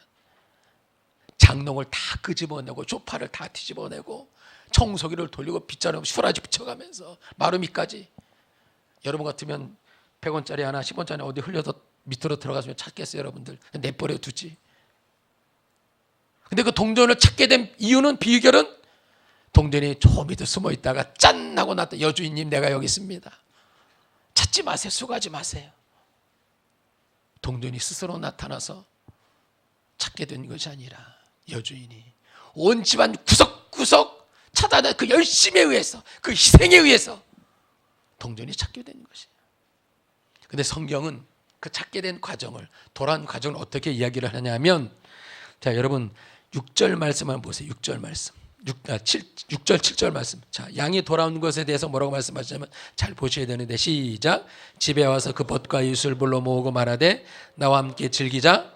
장롱을 다 끄집어내고 소파를 다 뒤집어내고 청소기를 돌리고 빗자루 수라지 비춰가면서 마루미까지. 여러분 같으면 100원짜리 하나 10원짜리 어디 흘려서 밑으로 들어가시면 찾겠어요? 여러분들 내버려 두지. 근데 그 동전을 찾게 된 이유는, 비결은 동전이 저 밑에 숨어 있다가 짠 하고 나타, 여주인님 내가 여기 있습니다, 찾지 마세요, 수고하지 마세요. 동전이 스스로 나타나서 찾게 된 것이 아니라 여주인이 온 집안 구석구석 찾아내 그 열심에 의해서, 그 희생에 의해서 동전이 찾게 된 것이에요. 근데 성경은 그 찾게 된 과정을, 돌아온 과정을 어떻게 이야기를 하냐면, 자, 여러분 6절 말씀 한번 보세요. 6절 말씀, 6절 7절 말씀. 자, 양이 돌아온 것에 대해서 뭐라고 말씀하시냐면 잘 보셔야 되는데, 시작. 집에 와서 그 벗과 이웃을 불러 모으고 말하되 나와 함께 즐기자,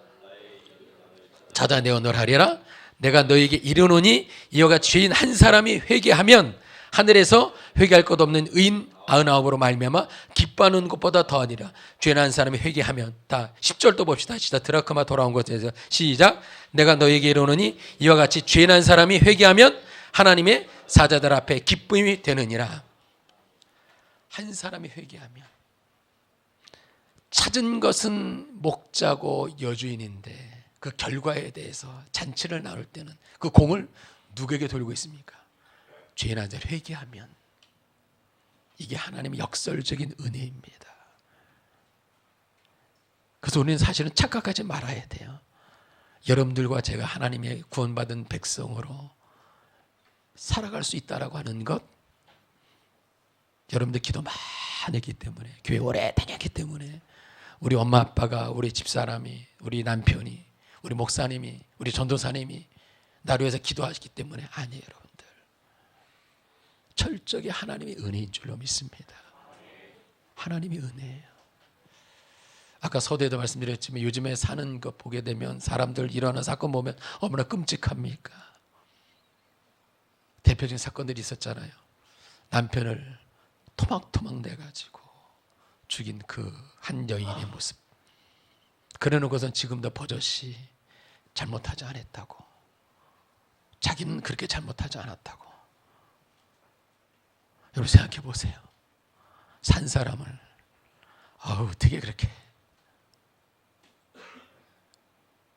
찾아내어 널하리라. 내가 너에게 이르노니 이와 같이 죄인 한 사람이 회개하면 하늘에서 회개할 것 없는 의인 99으로 말미암아 기뻐하는 것보다 더하니라. 죄인 한 사람이 회개하면. 다 10절도 봅시다. 시작. 드라크마 돌아온 것에 대해서 시작. 내가 너에게 이르노니 이와 같이 죄인 한 사람이 회개하면 하나님의 사자들 앞에 기쁨이 되느니라. 한 사람이 회개하면, 찾은 것은 목자고 여주인인데 그 결과에 대해서 잔치를 나눌 때는 그 공을 누구에게 돌고 있습니까? 죄인 한 자를 회개하면. 이게 하나님의 역설적인 은혜입니다. 그래서 우리는 사실은 착각하지 말아야 돼요. 여러분들과 제가 하나님의 구원받은 백성으로 살아갈 수 있다라고 하는 것, 여러분들 기도 많이 했기 때문에, 교회 오래 다녔기 때문에, 우리 엄마 아빠가, 우리 집사람이, 우리 남편이, 우리 목사님이, 우리 전도사님이 나를 위해서 기도하셨기 때문에 아니에요. 여러분들 철저히 하나님의 은혜인 줄로 믿습니다. 하나님의 은혜예요. 아까 서두에도 말씀드렸지만 요즘에 사는 거 보게 되면, 사람들 일어나는 사건 보면 얼마나 끔찍합니까? 대표적인 사건들이 있었잖아요. 남편을 토막토막 내가지고 죽인 그 한 여인의 모습. 그래놓고선 지금도 버젓이 잘못하지 않았다고, 자기는 그렇게 잘못하지 않았다고. 여러분 생각해 보세요. 산 사람을 어떻게 그렇게.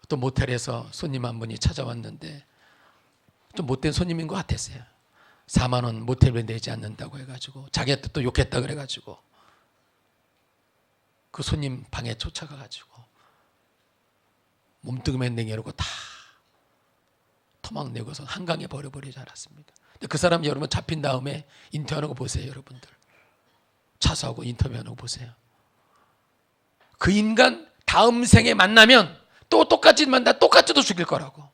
또 모텔에서 손님 한 분이 찾아왔는데 좀 못된 손님인 것 같았어요. 4만 원 모텔비 내지 않는다고 해가지고 자기한테 또 욕했다 그래가지고 그 손님 방에 쫓아가가지고 몸뚱이만 내려고 다 토막 내고서 한강에 버려버리지 않았습니까? 근데 그 사람 여러분 잡힌 다음에 인터뷰하는 거 보세요. 여러분들 차수하고 인터뷰하는 거 보세요. 그 인간 다음 생에 만나면 또 똑같이 만나 똑같이 또 죽일 거라고.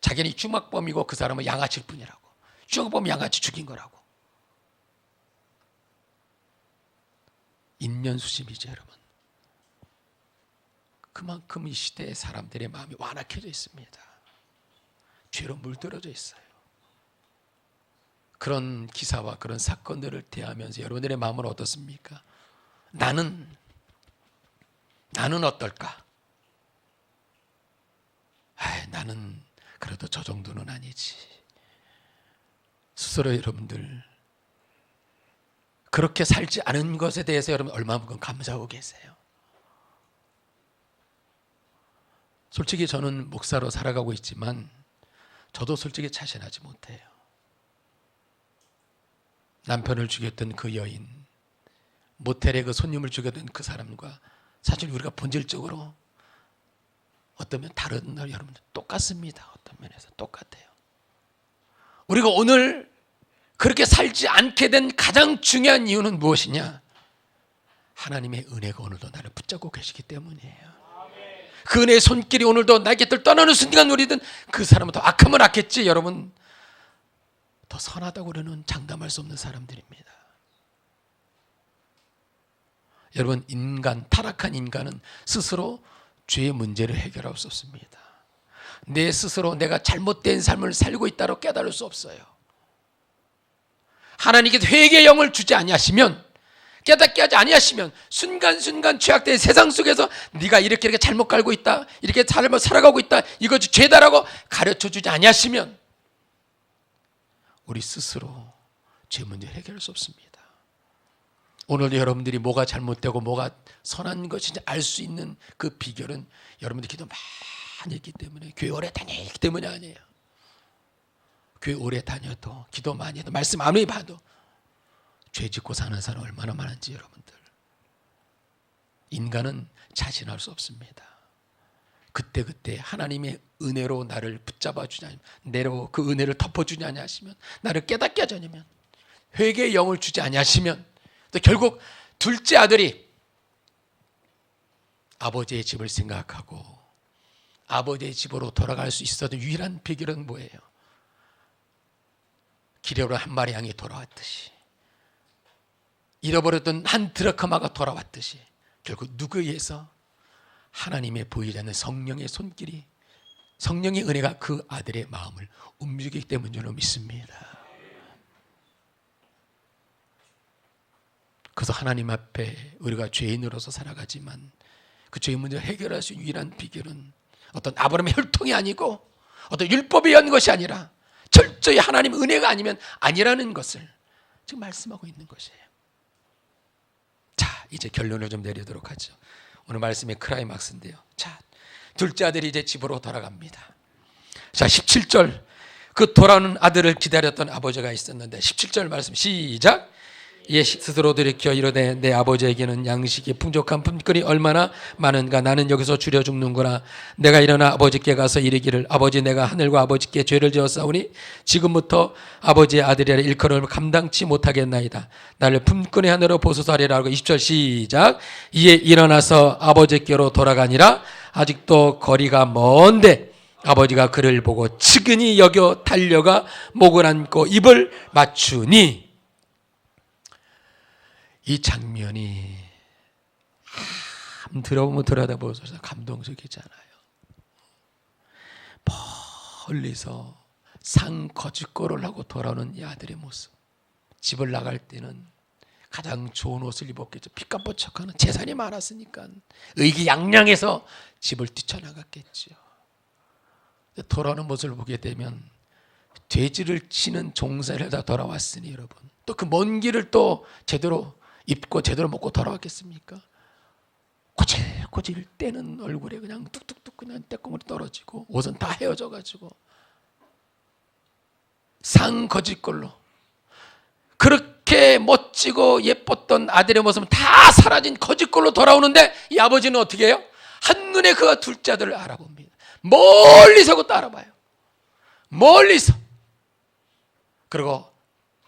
자기는 흉악범이고 그 사람은 양아치일 뿐이라고. 흉악범이 양아치 죽인 거라고. 인면수심이죠 여러분. 그만큼 이 시대의 사람들의 마음이 완악해져 있습니다. 죄로 물들어져 있어요. 그런 기사와 그런 사건들을 대하면서 여러분들의 마음은 어떻습니까? 나는 어떨까? 나는 그래도 저 정도는 아니지. 스스로 여러분들 그렇게 살지 않은 것에 대해서 여러분 얼마만큼 감사하고 계세요? 솔직히 저는 목사로 살아가고 있지만 저도 솔직히 자신하지 못해요. 남편을 죽였던 그 여인, 모텔에 그 손님을 죽였던 그 사람과 사실 우리가 본질적으로 어떤 면 다른 날 여러분들 똑같습니다. 어떤 면에서 똑같아요. 우리가 오늘 그렇게 살지 않게 된 가장 중요한 이유는 무엇이냐? 하나님의 은혜가 오늘도 나를 붙잡고 계시기 때문이에요. 그 은혜의 손길이 오늘도 나의 곁을 떠나는 순간 우리든 그 사람은 더 악하면 악했지 여러분 더 선하다고 우리는 장담할 수 없는 사람들입니다. 여러분 타락한 인간은 스스로 죄의 문제를 해결할 수 없습니다. 내 스스로 내가 잘못된 삶을 살고 있다고 깨달을 수 없어요. 하나님께서 회개의 영을 주지 아니하시면, 깨닫게 하지 아니하시면 순간순간 죄악된 세상 속에서 네가 이렇게 잘못 갈고 있다, 이렇게 잘못 살아가고 있다, 이것이 죄다라고 가르쳐주지 아니하시면 우리 스스로 죄 문제를 해결할 수 없습니다. 오늘 여러분들이 뭐가 잘못되고 뭐가 선한 것인지 알 수 있는 그 비결은 여러분들 기도 많이 했기 때문에, 교회 오래 다녔기 때문이 아니에요. 교회 오래 다녀도 기도 많이 해도 말씀 아무리 봐도 죄 짓고 사는 사람 얼마나 많은지 여러분들. 인간은 자신할 수 없습니다. 그때 하나님의 은혜로 나를 붙잡아 주냐, 내로 그 은혜를 덮어주냐 하시면, 나를 깨닫게 하자면, 회개의 영을 주지 아니하시면, 또 결국 둘째 아들이 아버지의 집을 생각하고 아버지의 집으로 돌아갈 수 있었던 유일한 비결은 뭐예요? 길으로 한 마리 양이 돌아왔듯이, 잃어버렸던 한 드라크마가 돌아왔듯이 결국 누구에 의해서? 하나님의 보이지 않는 성령의 손길이, 성령의 은혜가 그 아들의 마음을 움직이기 때문인 줄로 믿습니다. 그래서 하나님 앞에 우리가 죄인으로서 살아가지만 그 죄의 문제를 해결할 수 있는 유일한 비결은 어떤 아브라함의 혈통이 아니고 어떤 율법에 의한 것이 아니라 철저히 하나님 은혜가 아니면 아니라는 것을 지금 말씀하고 있는 것이에요. 자, 이제 결론을 좀 내리도록 하죠. 오늘 말씀의 클라이막스인데요. 자, 둘째 아들이 이제 집으로 돌아갑니다. 자, 17절, 그 돌아오는 아들을 기다렸던 아버지가 있었는데 17절 말씀 시작. 이에 스스로 돌이켜 이르되 내 아버지에게는 양식이 풍족한 품거리 얼마나 많은가. 나는 여기서 줄여 죽는구나. 내가 일어나 아버지께 가서 이르기를 아버지, 내가 하늘과 아버지께 죄를 지었사오니 지금부터 아버지의 아들이라 일컬음을 감당치 못하겠나이다. 나를 품꾼의 하늘로 보소서 하리라 하고 20절 시작. 이에 일어나서 아버지께로 돌아가니라. 아직도 거리가 먼데 아버지가 그를 보고 측은히 여겨 달려가 목을 안고 입을 맞추니. 이 장면이 들어보면 들여다보셔서 감동적이잖아요. 멀리서 상거짓골을 하고 돌아오는 이 아들의 모습. 집을 나갈 때는 가장 좋은 옷을 입었겠죠. 피값보척하는 재산이 많았으니까 의기양양해서 집을 뛰쳐나갔겠죠. 돌아오는 모습을 보게 되면 돼지를 치는 종살이를 다 돌아왔으니 여러분, 또 그 먼 길을 또 제대로 입고 제대로 먹고 돌아왔겠습니까? 꼬질꼬질 떼는 얼굴에 그냥 뚝뚝뚝 그냥 떼꺼물이 떨어지고 옷은 다 헤어져가지고 상거짓골로 그렇게 멋지고 예뻤던 아들의 모습은 다 사라진 거짓골로 돌아오는데 이 아버지는 어떻게 해요? 한눈에 그 둘째 아들을 알아봅니다. 멀리서 그것도 알아봐요. 멀리서. 그리고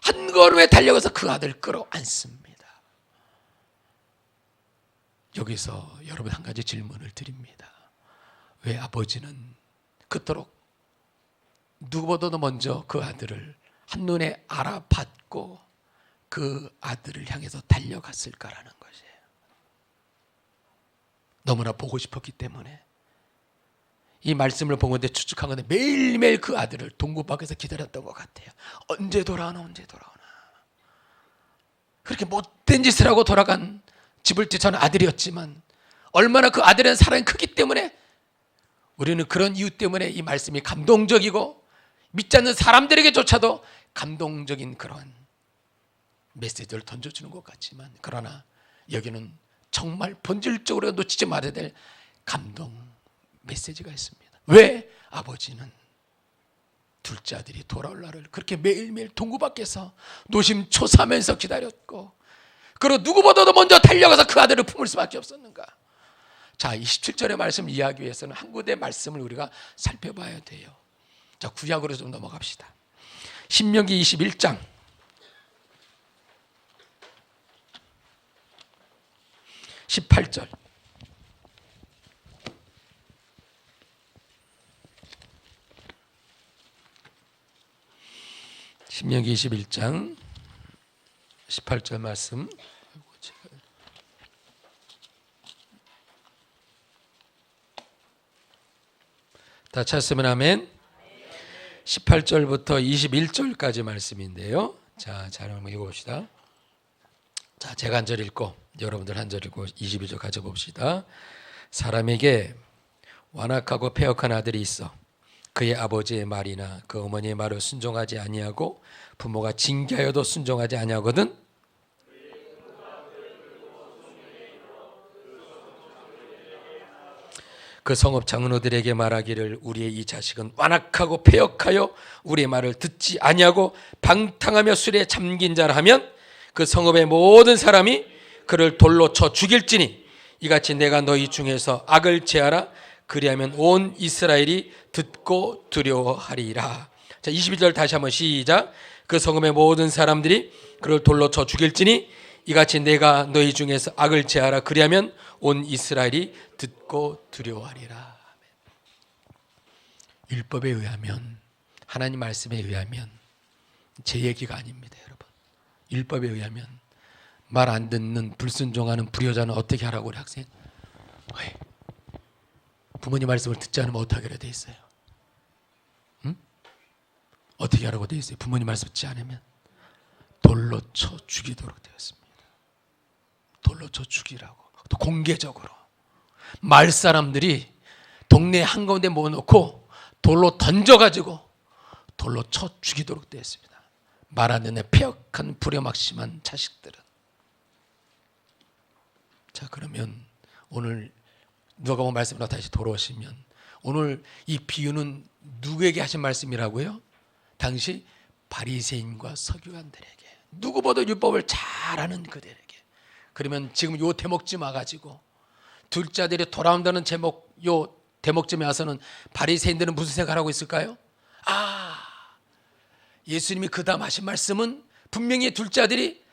한 걸음에 달려가서 그 아들을 끌어안습니다. 여기서 여러분 한 가지 질문을 드립니다. 왜 아버지는 그토록 누구보다도 먼저 그 아들을 한눈에 알아봤고 그 아들을 향해서 달려갔을까라는 것이에요. 너무나 보고 싶었기 때문에. 이 말씀을 본 건데 추측한 건데 매일매일 그 아들을 동굴 밖에서 기다렸던 것 같아요. 언제 돌아오나 언제 돌아오나. 그렇게 못된 짓을 하고 돌아간 집을 뛰쳐난 아들이었지만 얼마나 그 아들의 사랑이 크기 때문에 우리는 그런 이유 때문에 이 말씀이 감동적이고 믿지 않는 사람들에게조차도 감동적인 그런 메시지를 던져주는 것 같지만, 그러나 여기는 정말 본질적으로 놓치지 말아야 될 감동 메시지가 있습니다. 왜? 아버지는 둘째 아들이 돌아올 날을 그렇게 매일매일 동구 밖에서 노심초사하면서 기다렸고, 그리고 누구보다도 먼저 달려가서 그 아들을 품을 수밖에 없었는가. 자, 27절의 말씀을 이해하기 위해서는 한 군데 말씀을 우리가 살펴봐야 돼요. 자, 구약으로 좀 넘어갑시다. 신명기 21장 18절. 신명기 21장 18절 말씀. 다 찾으면 아멘. 18절부터 21절까지 말씀인데요. 자, 잘 한번 읽어봅시다. 자, 제가 한 절 읽고 여러분들 한 절 읽고 22절 가져봅시다. 사람에게 완악하고 패역한 아들이 있어 그의 아버지의 말이나 그 어머니의 말을 순종하지 아니하고 부모가 징계하여도 순종하지 아니하거든 그 성읍 장로들에게 말하기를 우리의 이 자식은 완악하고 패역하여 우리의 말을 듣지 아니하고 방탕하며 술에 잠긴 자라 하면 그 성읍의 모든 사람이 그를 돌로 쳐 죽일지니 이같이 내가 너희 중에서 악을 제하라. 그리하면 온 이스라엘이 듣고 두려워하리라. 자, 22절 다시 한번 시작. 그 성읍의 모든 사람들이 그를 돌로 쳐 죽일지니 이같이 내가 너희 중에서 악을 제하라. 그리하면 온 이스라엘이 듣고 두려워하리라. 율법에 의하면, 하나님 말씀에 의하면, 제 얘기가 아닙니다, 여러분. 율법에 의하면 말 안 듣는 불순종하는 불효자는 어떻게 하라고 우리 학생? 왜? 부모님 말씀을 듣지 않으면 어떻게 하게 돼 있어요? 응? 어떻게 하라고 돼 있어요? 부모님 말씀 듣지 않으면 돌로 쳐 죽이도록 되었습니다. 돌로 쳐 죽이라고. 또 공개적으로 마을 사람들이 동네 한가운데 모아놓고 돌로 던져가지고 돌로 쳐 죽이도록 되었습니다. 말 안 듣는 폐역한 불효막심한 자식들은. 자, 그러면 오늘 누가복음 말씀으로 다시 돌아오시면 오늘 이 비유는 누구에게 하신 말씀이라고요? 당시 바리새인과 서기관들에게, 누구보다 율법을 잘 아는 그들에게. 그러면 지금 요 대목쯤 와가지고 둘째 아들이 돌아온다는 제목, 요 대목쯤에 와서는 바리새인들은 무슨 생각을 하고 있을까요? 예수님이 그 다음 하신 말씀은 분명히 둘째 아들이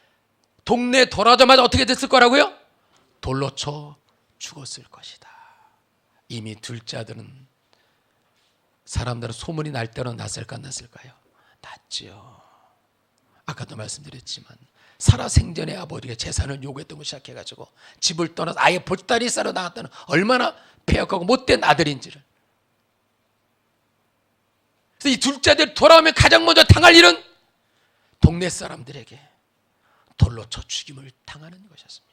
동네에 돌아오자마자 어떻게 됐을 거라고요? 돌로 쳐 죽었을 것이다. 이미 둘째 아들은 사람들은 소문이 날 대로 났을까 안 났을까요? 났지요. 아까도 말씀드렸지만 살아생전에 아버지가 재산을 요구했던 거 시작해가지고 집을 떠나서 아예 보따리 싸러 나갔다는 얼마나 폐역하고 못된 아들인지를. 그래서 이 둘째 아들 돌아오면 가장 먼저 당할 일은 동네 사람들에게 돌로 쳐 죽임을 당하는 것이었습니다.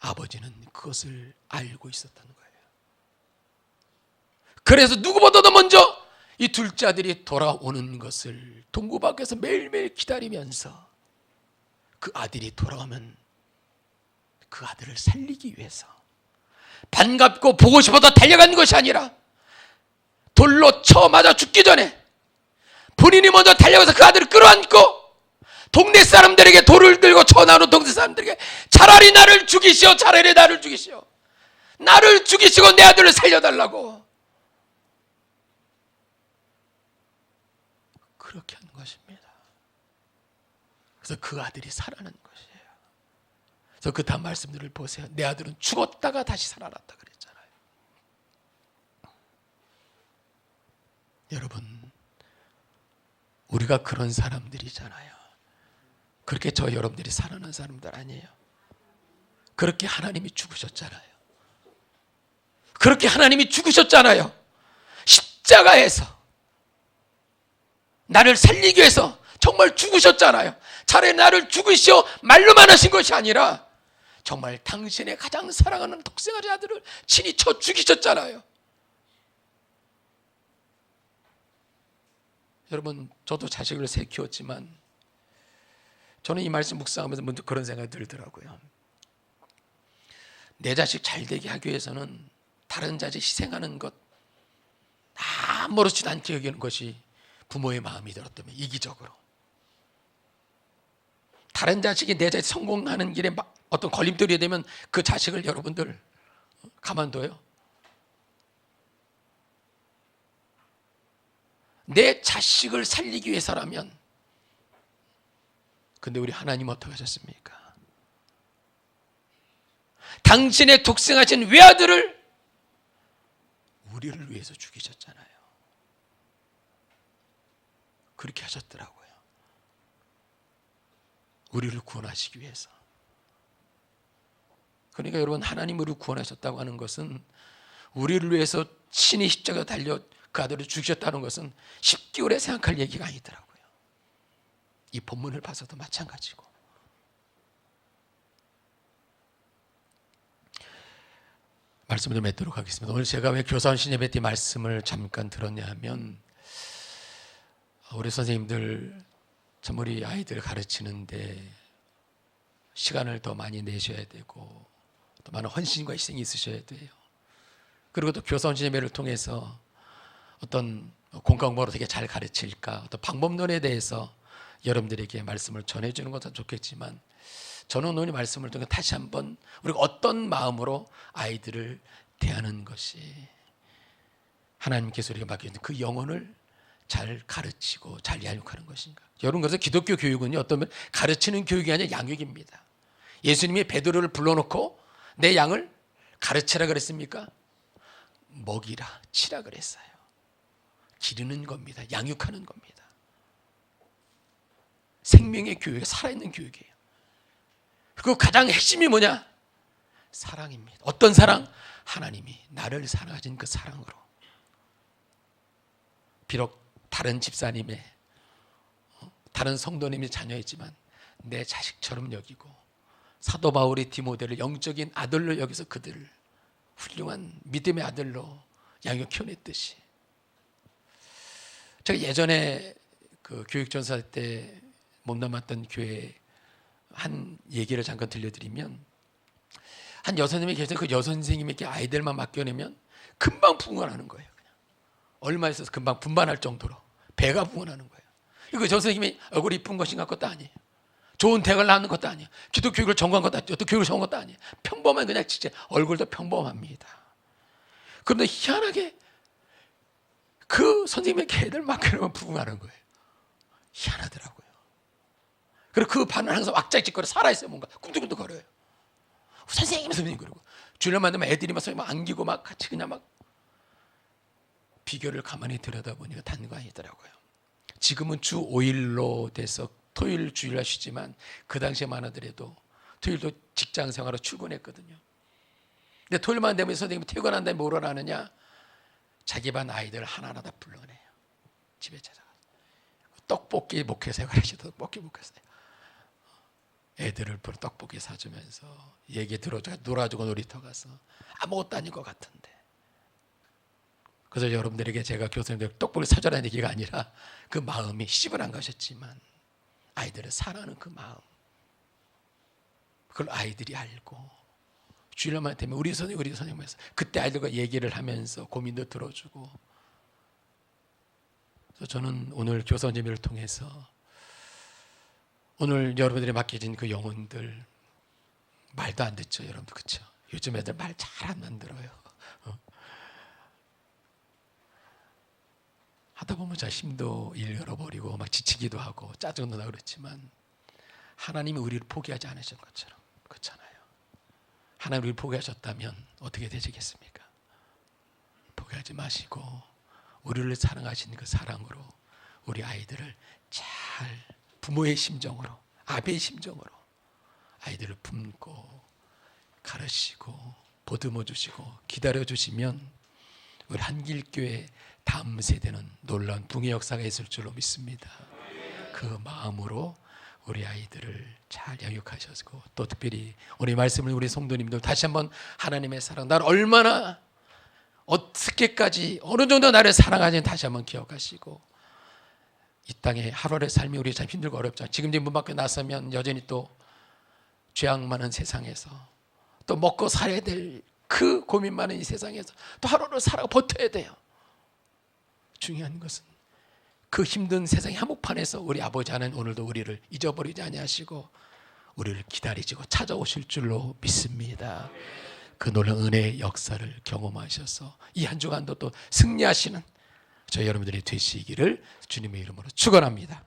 아버지는 그것을 알고 있었다는 거예요. 그래서 누구보다도 먼저 이 둘째 아들이 돌아오는 것을 동구 밖에서 매일매일 기다리면서 그 아들이 돌아오면 그 아들을 살리기 위해서 반갑고 보고 싶어서 달려간 것이 아니라 돌로 쳐 맞아 죽기 전에 본인이 먼저 달려가서 그 아들을 끌어안고 동네 사람들에게 돌을 들고 쳐나오는 동네 사람들에게 차라리 나를 죽이시오, 차라리 나를 죽이시오, 나를 죽이시고 내 아들을 살려달라고 그렇게 하는 것입니다. 그래서 그 아들이 살아난 것이에요. 그래서 그 다음 말씀들을 보세요. 내 아들은 죽었다가 다시 살아났다 그랬잖아요. 여러분, 우리가 그런 사람들이잖아요. 그렇게 저 여러분들이 살아난 사람들 아니에요. 그렇게 하나님이 죽으셨잖아요. 그렇게 하나님이 죽으셨잖아요. 십자가에서 나를 살리기 위해서 정말 죽으셨잖아요. 차라리 나를 죽으시오 말로만 하신 것이 아니라 정말 당신의 가장 사랑하는 독생아리 아들을 친히 쳐 죽이셨잖아요. 여러분, 저도 자식을 세 키웠지만 저는 이 말씀 묵상하면서 문득 그런 생각이 들더라고요. 내 자식 잘 되게 하기 위해서는 다른 자식 희생하는 것 아무렇지도 않게 여기는 것이 부모의 마음이 들었다면, 이기적으로 다른 자식이 내 자식 성공하는 길에 어떤 걸림돌이 되면 그 자식을 여러분들 가만둬요? 내 자식을 살리기 위해서라면. 근데 우리 하나님 어떻게 하셨습니까? 당신의 독생하신 외아들을 우리를 위해서 죽이셨잖아요. 그렇게 하셨더라고요. 우리를 구원하시기 위해서. 그러니까 여러분, 하나님 우리를 구원하셨다고 하는 것은, 우리를 위해서 친히 십자가에 달려 그 아들을 죽이셨다는 것은 쉽게 오래 생각할 얘기가 아니더라고요. 이 본문을 봐서도 마찬가지고. 말씀을 좀 맺도록 하겠습니다. 오늘 제가 왜 교사원 신예배 때 말씀을 잠깐 들었냐 하면, 우리 선생님들 참 우리 아이들 가르치는데 시간을 더 많이 내셔야 되고 또 많은 헌신과 희생이 있으셔야 돼요. 그리고 또 교사원 신예배를 통해서 어떤 공과공부로 되게 잘 가르칠까, 어떤 방법론에 대해서 여러분들에게 말씀을 전해주는 것은 좋겠지만, 저는 오늘 말씀을 통해 다시 한번 우리가 어떤 마음으로 아이들을 대하는 것이 하나님께서 우리가 맡겨진 그 영혼을 잘 가르치고 잘 양육하는 것인가. 여러분, 그래서 기독교 교육은요, 어떤 면 가르치는 교육이 아니라 양육입니다. 예수님이 베드로를 불러놓고 내 양을 가르치라 그랬습니까? 먹이라, 치라 그랬어요. 기르는 겁니다. 양육하는 겁니다. 생명의 교육, 살아있는 교육이에요. 그리고 가장 핵심이 뭐냐? 사랑입니다. 어떤 사랑? 하나님이 나를 사랑하신 그 사랑으로. 비록 다른 집사님의, 다른 성도님의 자녀이지만 내 자식처럼 여기고, 사도 바울이 디모데를 영적인 아들로 여기서 그들을 훌륭한 믿음의 아들로 양육 키워냈듯이, 제가 예전에 그 교육전사 때 몸담았던 교회 한 얘기를 잠깐 들려드리면, 한 여선생님이 계셔서 그 여선생님에게 아이들만 맡겨내면 금방 분간하는 거예요. 그냥 얼마 있어서 금방 분반할 정도로 배가 분간하는 거예요. 이거 저 선생님이 얼굴이 이쁜 것인가 것도 아니에요. 좋은 대학을 나오는 것도 아니에요. 기독 교육을 전공한 것도 아니에요. 또 교육을 전공한 것도 아니에요. 평범한 그냥 진짜 얼굴도 평범합니다. 그런데 희한하게 그 선생님에게 애들 맡겨놓으면 부흥하는 거예요. 희한하더라고요. 그리고 그 반은 항상 왁자지껄 살아있어요. 뭔가 꿈틀꿈틀 거려요. 선생님 그러고 주일만 되면 애들이 막 선생님 안기고 막 같이 그냥 막 비교를 가만히 들여다보니까 단관이더라고요. 지금은 주 5일로 돼서 토요일 주일날 쉬지만 그 당시에만 하더라도 토요일도 직장 생활로 출근했거든요. 근데 토요일만 되면 선생님이 퇴근한 다음에 뭐를 하느냐, 자기 반 아이들 하나하나 다 불러내요. 집에 찾아가서 떡볶이 목회사에 가르치다 떡볶이 목회사에 애들을 불러 떡볶이 사주면서 얘기 들어주고 놀아주고 놀이터 가서 아무것도 아닌 것 같은데, 그래서 여러분들에게 제가 교수님들 떡볶이 사주라는 얘기가 아니라 그 마음이 시집을 안 가셨지만 아이들을 사랑하는 그 마음, 그걸 아이들이 알고 주일날만 되면 우리 선생님에서 그때 아이들과 얘기를 하면서 고민도 들어주고. 그래서 저는 오늘 교사님을 통해서 오늘 여러분들이 맡겨진 그 영혼들, 말도 안 듣죠, 여러분들. 그렇죠? 요즘 애들 말 잘 안 만들어요. 하다 보면 자 힘도 잃어버리고 막 지치기도 하고 짜증도 나고 그렇지만 하나님이 우리를 포기하지 않으신 것처럼, 그렇잖아요. 하나님 우리를 포기하셨다면 어떻게 되시겠습니까? 포기하지 마시고 우리를 사랑하신 그 사랑으로 우리 아이들을 잘 부모의 심정으로, 아비의 심정으로 아이들을 품고 가르치고 보듬어 주시고 기다려 주시면 우리 한길교회 다음 세대는 놀라운 붕의 역사가 있을 줄로 믿습니다. 그 마음으로 우리 아이들을 잘 양육하셨고, 또 특별히 오늘 말씀을 우리 성도님들 다시 한번 하나님의 사랑, 나를 얼마나 어떻게까지 어느 정도 나를 사랑하는지 다시 한번 기억하시고, 이 땅에 하루하루의 삶이 우리 참 힘들고 어렵죠. 지금 문 밖에 나서면 여전히 또 죄악 많은 세상에서 또 먹고 살아야 될 그 고민 많은 이 세상에서 또 하루하루 살아 버텨야 돼요. 중요한 것은 그 힘든 세상의 한복판에서 우리 아버지 하나님 오늘도 우리를 잊어버리지 아니하시고 우리를 기다리시고 찾아오실 줄로 믿습니다. 그 놀라운 은혜의 역사를 경험하셔서 이 한 주간도 또 승리하시는 저희 여러분들이 되시기를 주님의 이름으로 축원합니다.